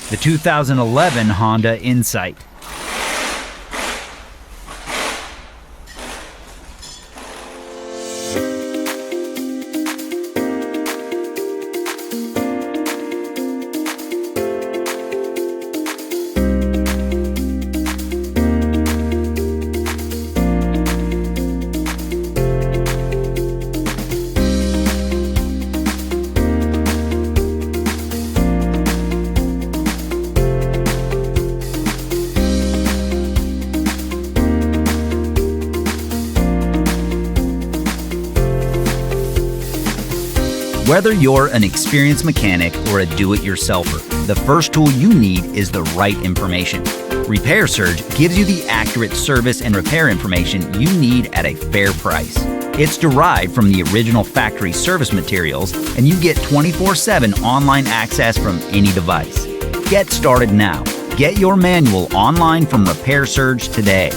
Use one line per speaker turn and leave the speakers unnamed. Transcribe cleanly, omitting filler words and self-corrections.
The 2011 Honda Insight. Whether you're an experienced mechanic or a do-it-yourselfer, the first tool you need is the right information. Repair Surge gives you the accurate service and repair information you need at a fair price. It's derived from the original factory service materials, and you get 24/7 online access from any device. Get started now. Get your manual online from Repair Surge today.